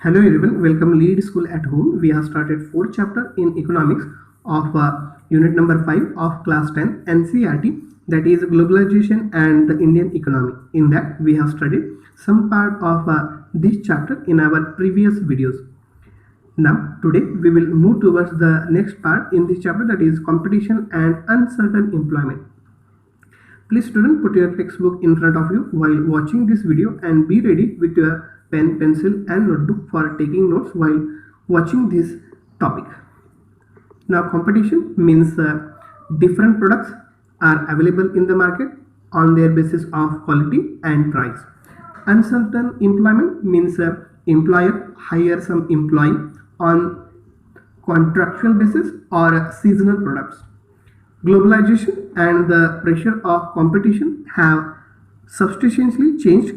Hello everyone, welcome Lead School at Home. We have started fourth chapter in economics of unit number 5 of class 10 NCERT, that is globalization and the Indian economy. In that we have studied some part of this chapter in our previous videos. Now today we will move towards the next part in this chapter, that is competition and uncertain employment. Please student, put your textbook in front of you while watching this video and be ready with your pen, pencil and notebook for taking notes while watching this topic. Now competition means different products are available in the market on their basis of quality and price. Uncertain employment means employer hires some employee on contractual basis or seasonal products. Globalization and the pressure of competition have substantially changed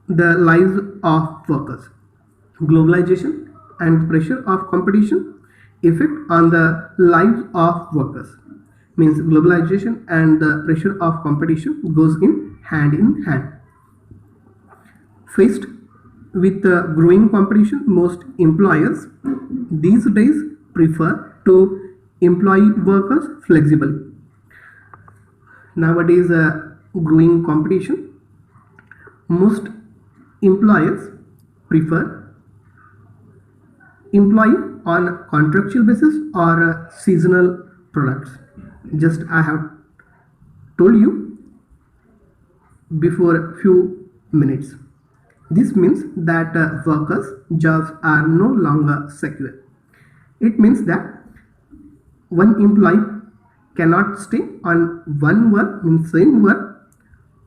the lives of workers. Globalization and pressure of competition effect on the lives of workers. Means globalization and the pressure of competition goes in hand. Faced with the growing competition, most employers these days prefer to employ workers flexibly. Nowadays, growing competition, most employers prefer employee on contractual basis or seasonal products. Just I have told you before a few minutes. This means that workers' jobs are no longer secure. It means that one employee cannot stay on one work, means same work,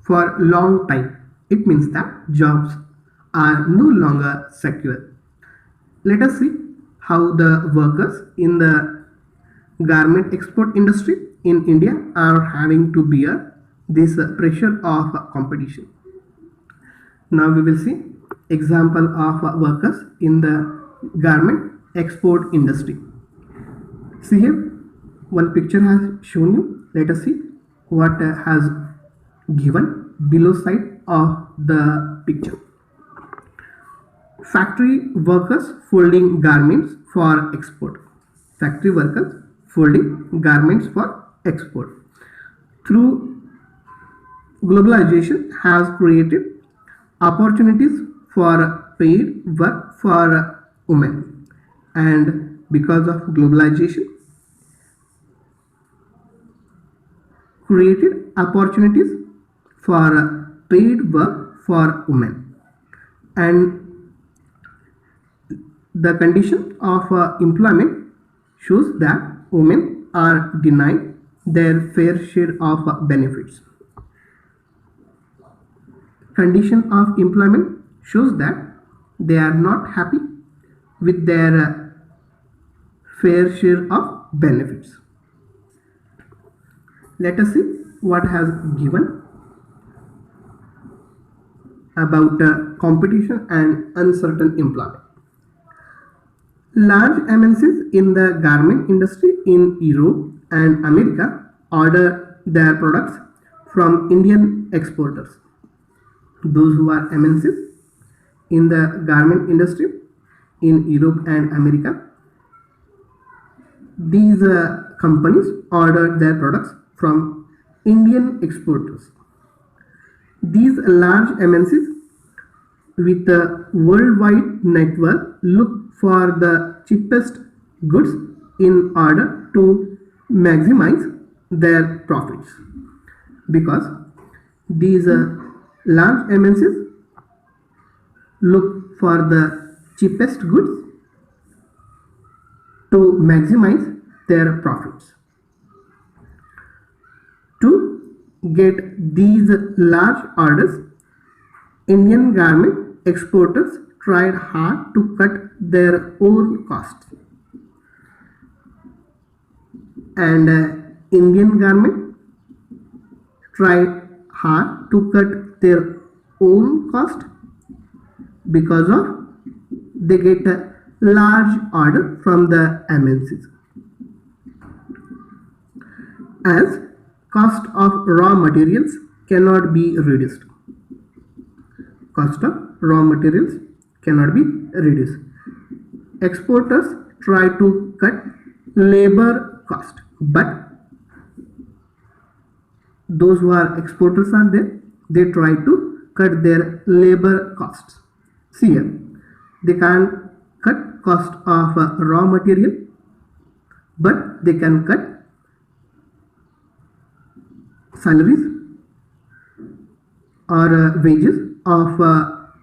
for long time. It means that jobs are no longer secure. Let us see how the workers in the garment export industry in India are having to bear this pressure of competition. Now we will see example of workers in the garment export industry. See here, one picture has shown you. Let us see what has given below side of the picture. Factory workers folding garments for export. Factory workers folding garments for export. Through globalization has created opportunities for paid work for women, and because of globalization created opportunities for paid work for women, and the condition of employment shows that women are denied their fair share of benefits. Condition of employment shows that they are not happy with their fair share of benefits. Let us see what has given about competition and uncertain employment. Large MNCs in the garment industry in Europe and America order their products from Indian exporters. Those who are MNCs in the garment industry in Europe and America, these companies order their products from Indian exporters. These large MNCs with a worldwide network look for the cheapest goods in order to maximize their profits, because these large MNCs look for the cheapest goods to maximize their profits. To get these large orders, Indian garment exporters tried hard to cut their own costs, and Indian garment tried hard to cut their own cost because of they get a large order from the MNCs. As cost of raw materials cannot be reduced. Cost of raw materials cannot be reduced. exporters try to cut labor cost, but those who are exporters are there, they try to cut their labor costs. See here, they can't cut cost of raw material, but they can cut salaries or wages of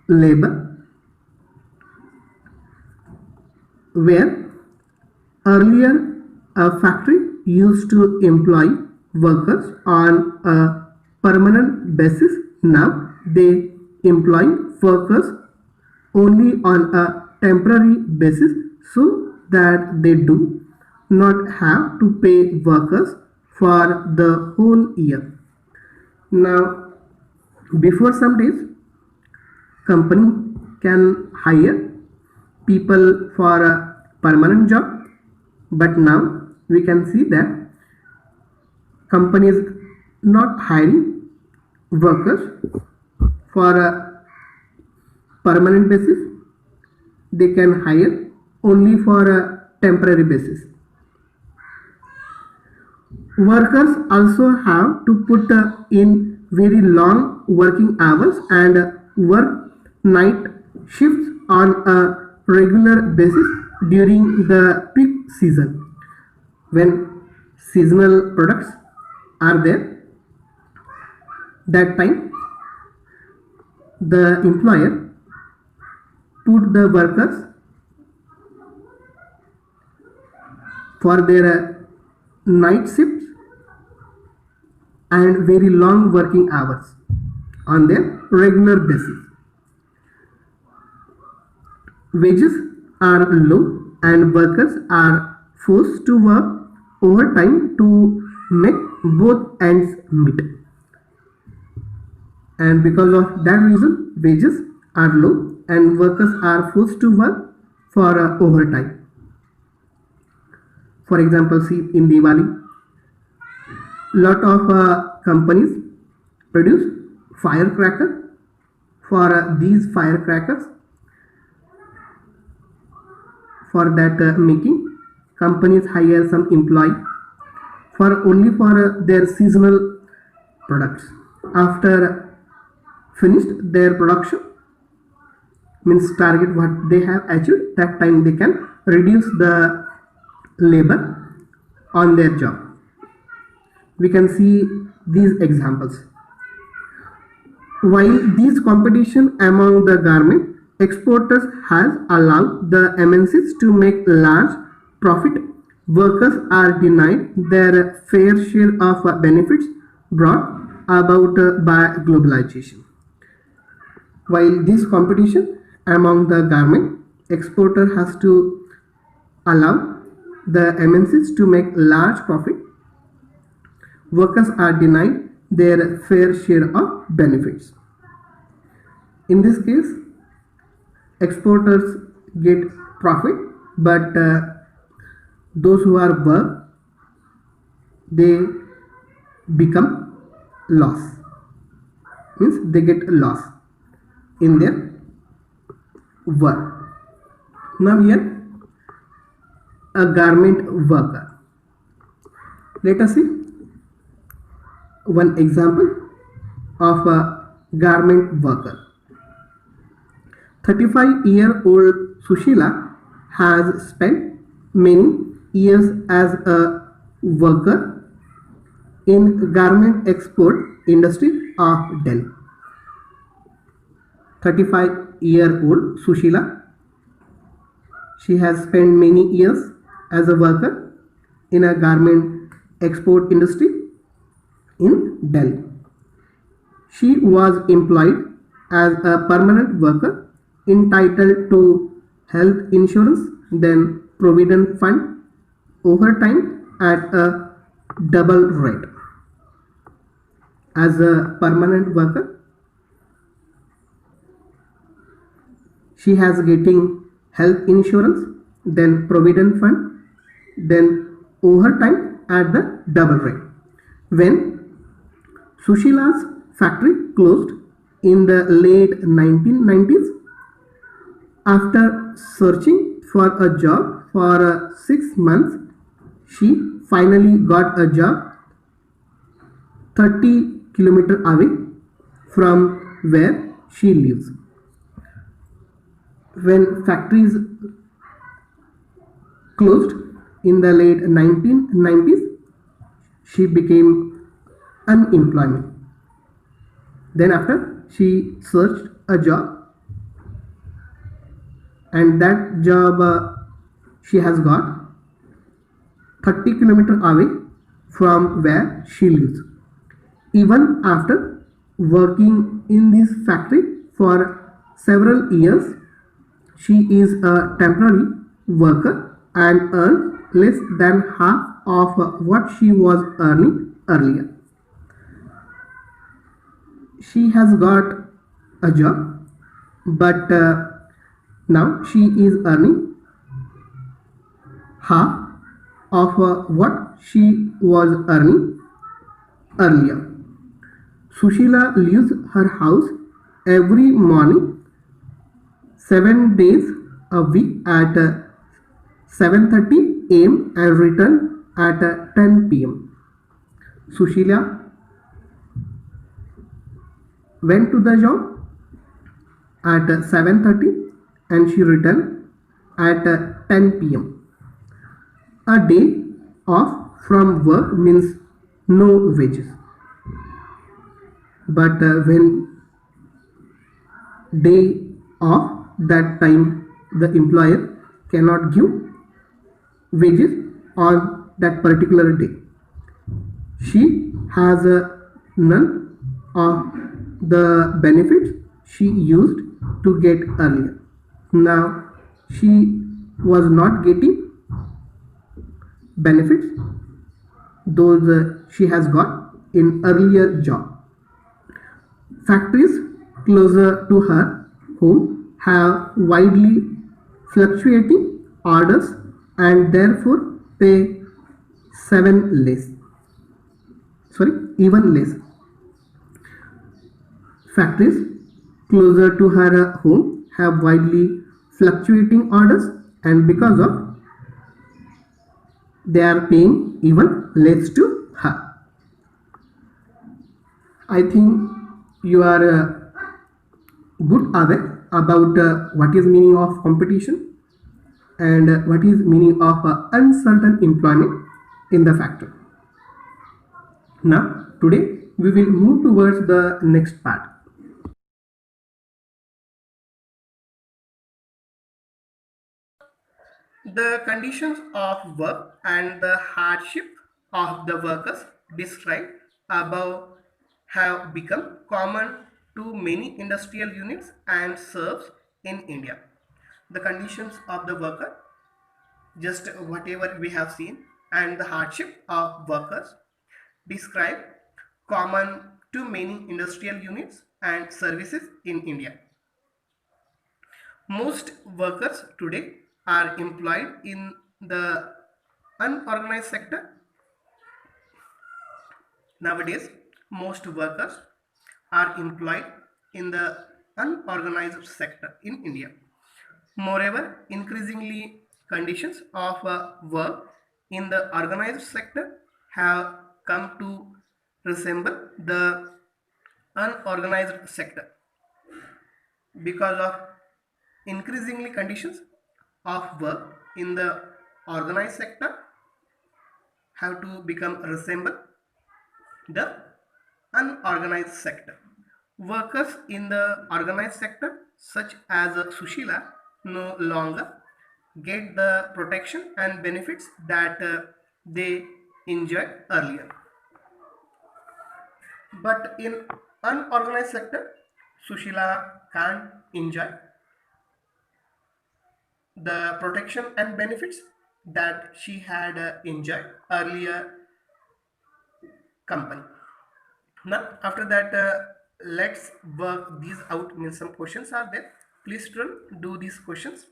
labor, where earlier a factory used to employ workers on a permanent basis. Now they employ workers only on a temporary basis, so that they do not have to pay workers for the whole year. Now, before some days, company can hire people for a permanent job, but now we can see that companies not hiring workers for a permanent basis. They can hire only for a temporary basis. Workers also have to put in very long working hours and work night shifts on a regular basis during the peak season. When seasonal products are there, that time the employer put the workers for their night shifts and very long working hours on their regular basis. Wages are low and workers are forced to work overtime to make both ends meet. And because of that reason, wages are low and workers are forced to work for overtime. For example, see in Diwali, lot of companies produce firecracker. For these firecrackers, for that making, companies hire some employee for only for their seasonal products. After finished their production, means target what they have achieved, that time they can reduce the labor on their job. We can see these examples. While this competition among the garment exporters has allowed the MNCs to make large profit, workers are denied their fair share of benefits brought about by globalization. While this competition among the garment exporter has to allow the MNCs to make large profit, workers are denied their fair share of benefits. In this case, exporters get profit, but those who are work, they become loss. Means they get a loss in their work. Now here, a garment worker. Let us see one example of a garment worker. 35-year-old Sushila has spent many years as a worker in garment export industry of Delhi. 35-year-old Sushila, she has spent many years as a worker in a garment export industry in Delhi. She was employed as a permanent worker entitled to health insurance, then provident fund, overtime at a double rate. As a permanent worker, she has getting health insurance, then provident fund, then overtime at the double rate. When Sushila's factory closed in the late 1990s, after searching for a job for 6 months. She finally got a job 30 kilometers away from where she lives. When factories closed in the late 1990s, she became unemployed. Then after, she searched a job, and that job she has got 30 kilometers away from where she lives. Even after working in this factory for several years, she is a temporary worker and earns less than half of what she was earning earlier. She has got a job, but now she is earning half of what she was earning earlier. Sushila leaves her house every morning 7 days a week at 7:30 a.m. and return at 10 p.m. Sushila went to the job at 7:30 and she returned at 10 p.m. A day off from work means no wages. But when day off, that time the employer cannot give wages on that particular day. She has none of the benefits she used to get earlier. Now she was not getting benefits those she has got in earlier job. Factories closer to her home have widely fluctuating orders and therefore pay even less. Factories closer to her home have widely fluctuating orders, and because of they are paying even less to her. I think you are good aware about what is meaning of competition and what is meaning of uncertain employment in the factor. Now today we will move towards the next part. The conditions of work and the hardship of the workers described above have become common to many industrial units and serves in India. The conditions of the worker, just whatever we have seen, and the hardship of workers described common to many industrial units and services in India. Most workers today are employed in the unorganized sector. Nowadays, most workers are employed in the unorganized sector in India. Moreover, increasingly conditions of work in the organized sector have come to resemble the unorganized sector because of increasingly conditions of work in the organized sector have to become resemble the unorganized sector. Workers in the organized sector, such as Sushila, no longer get the protection and benefits that they enjoyed earlier. But in unorganized sector, Sushila can't enjoy the protection and benefits that she had enjoyed earlier company. Now after that, let's work these out. Means some questions are there. Please do these questions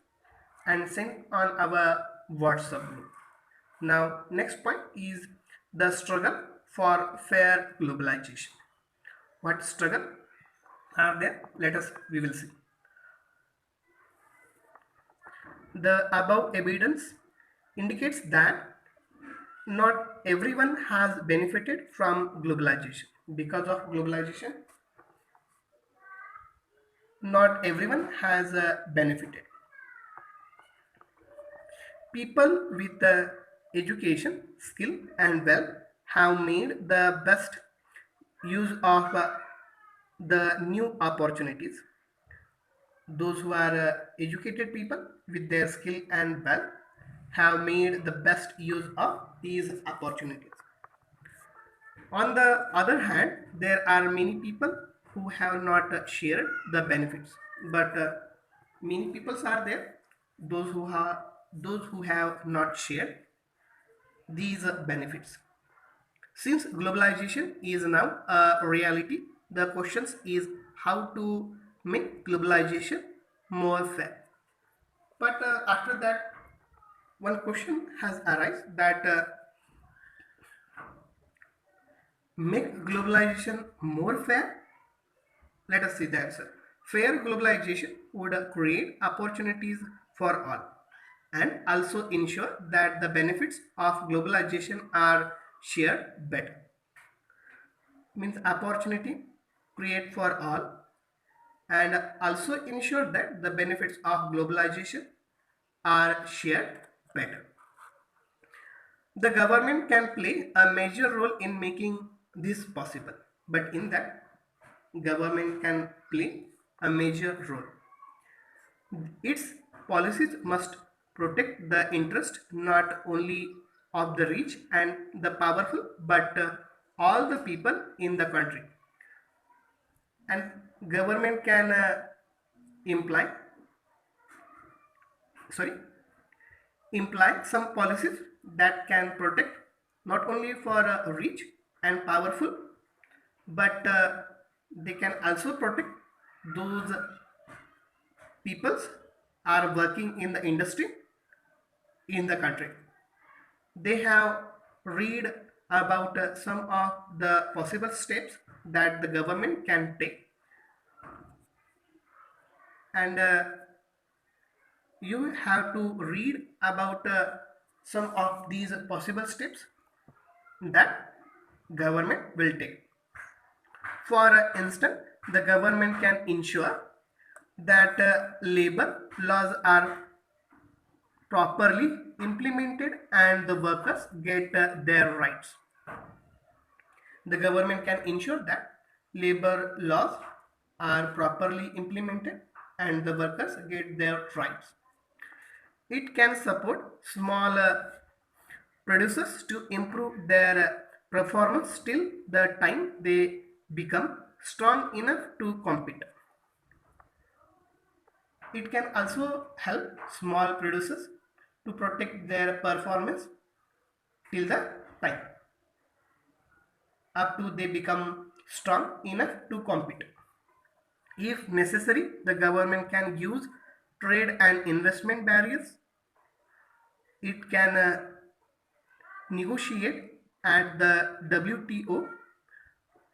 and send on our WhatsApp group. Now next point is the struggle for fair globalization. What struggle are there? We will see. The above evidence indicates that not everyone has benefited from globalization. Because of globalization, not everyone has benefited. People with education, skill, and wealth have made the best use of the new opportunities. Those who are educated people with their skill and wealth have made the best use of these opportunities. On the other hand, there are many people who have not shared the benefits, but many people are there, those who have not shared these benefits. Since globalization is now a reality, the question is how to make globalization more fair. But after that, one question has arisen that make globalization more fair. Let us see the answer. Fair globalization would create opportunities for all and also ensure that the benefits of globalization are shared better. Means opportunity create for all and also ensure that the benefits of globalization are shared better. The government can play a major role in making this possible, but in that, government can play a major role. Its policies must protect the interest not only of the rich and the powerful, but all the people in the country. And government can imply, sorry, imply some policies that can protect not only for rich and powerful, but they can also protect those peoples are working in the industry in the country. They have read about some of the possible steps that the government can take, and you have to read about some of these possible steps that government will take. For instance, the government can ensure that labor laws are properly implemented and the workers get their rights. The government can ensure that labor laws are properly implemented and the workers get their rights. It can support small producers to improve their performance till the time they become strong enough to compete. It can also help small producers to protect their performance till the time up to they become strong enough to compete. If necessary, the government can use trade and investment barriers. It can negotiate at the WTO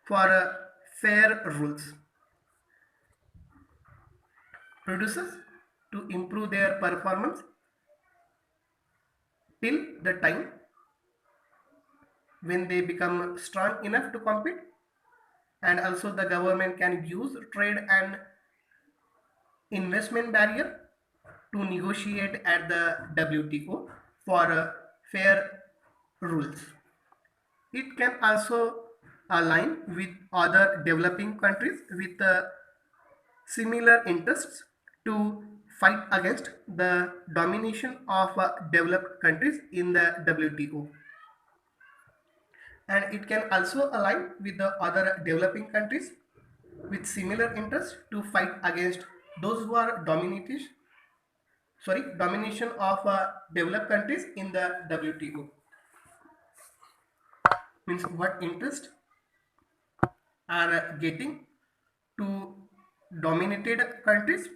for fair rules. Producers to improve their performance till the time when they become strong enough to compete, and also the government can use trade and investment barrier to negotiate at the WTO for fair rules. It can also align with other developing countries with similar interests to fight against the domination of developed countries in the WTO. And it can also align with the other developing countries with similar interests to fight against those who are domination of developed countries in the WTO. Means what interest are getting to dominated countries,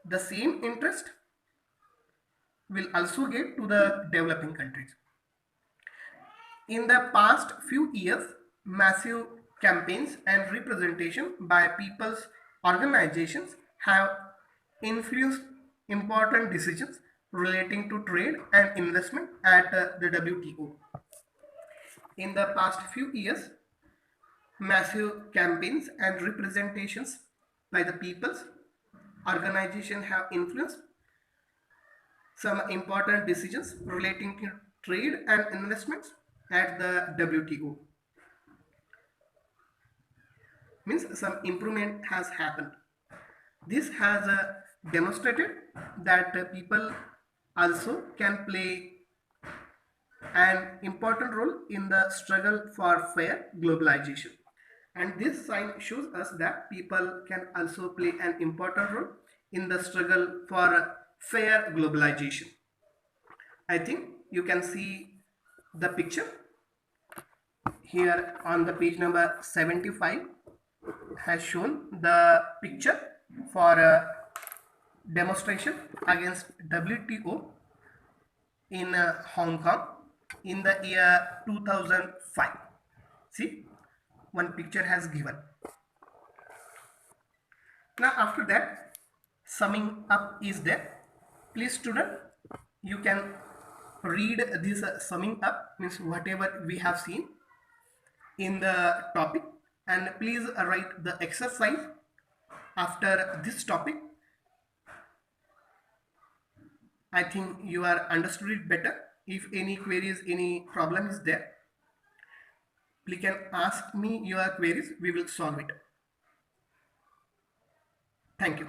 the same interest will also get to the developing countries. In the past few years, massive campaigns and representation by people's organizations have influenced important decisions relating to trade and investment at the WTO. In the past few years, massive campaigns and representations by the people's organization have influenced some important decisions relating to trade and investments at the WTO. Means some improvement has happened. This has demonstrated that people also can play an important role in the struggle for fair globalization. And this sign shows us that people can also play an important role in the struggle for fair globalization. I think you can see the picture here on the page number 75 has shown the picture for a demonstration against WTO in Hong Kong in the year 2005. See, one picture has given. Now after that, summing up is there. Please student, you can read this summing up, means whatever we have seen in the topic, and please write the exercise after this topic. I think you are understood it better. If any queries, any problem is there, please can ask me your queries, we will solve it. Thank you.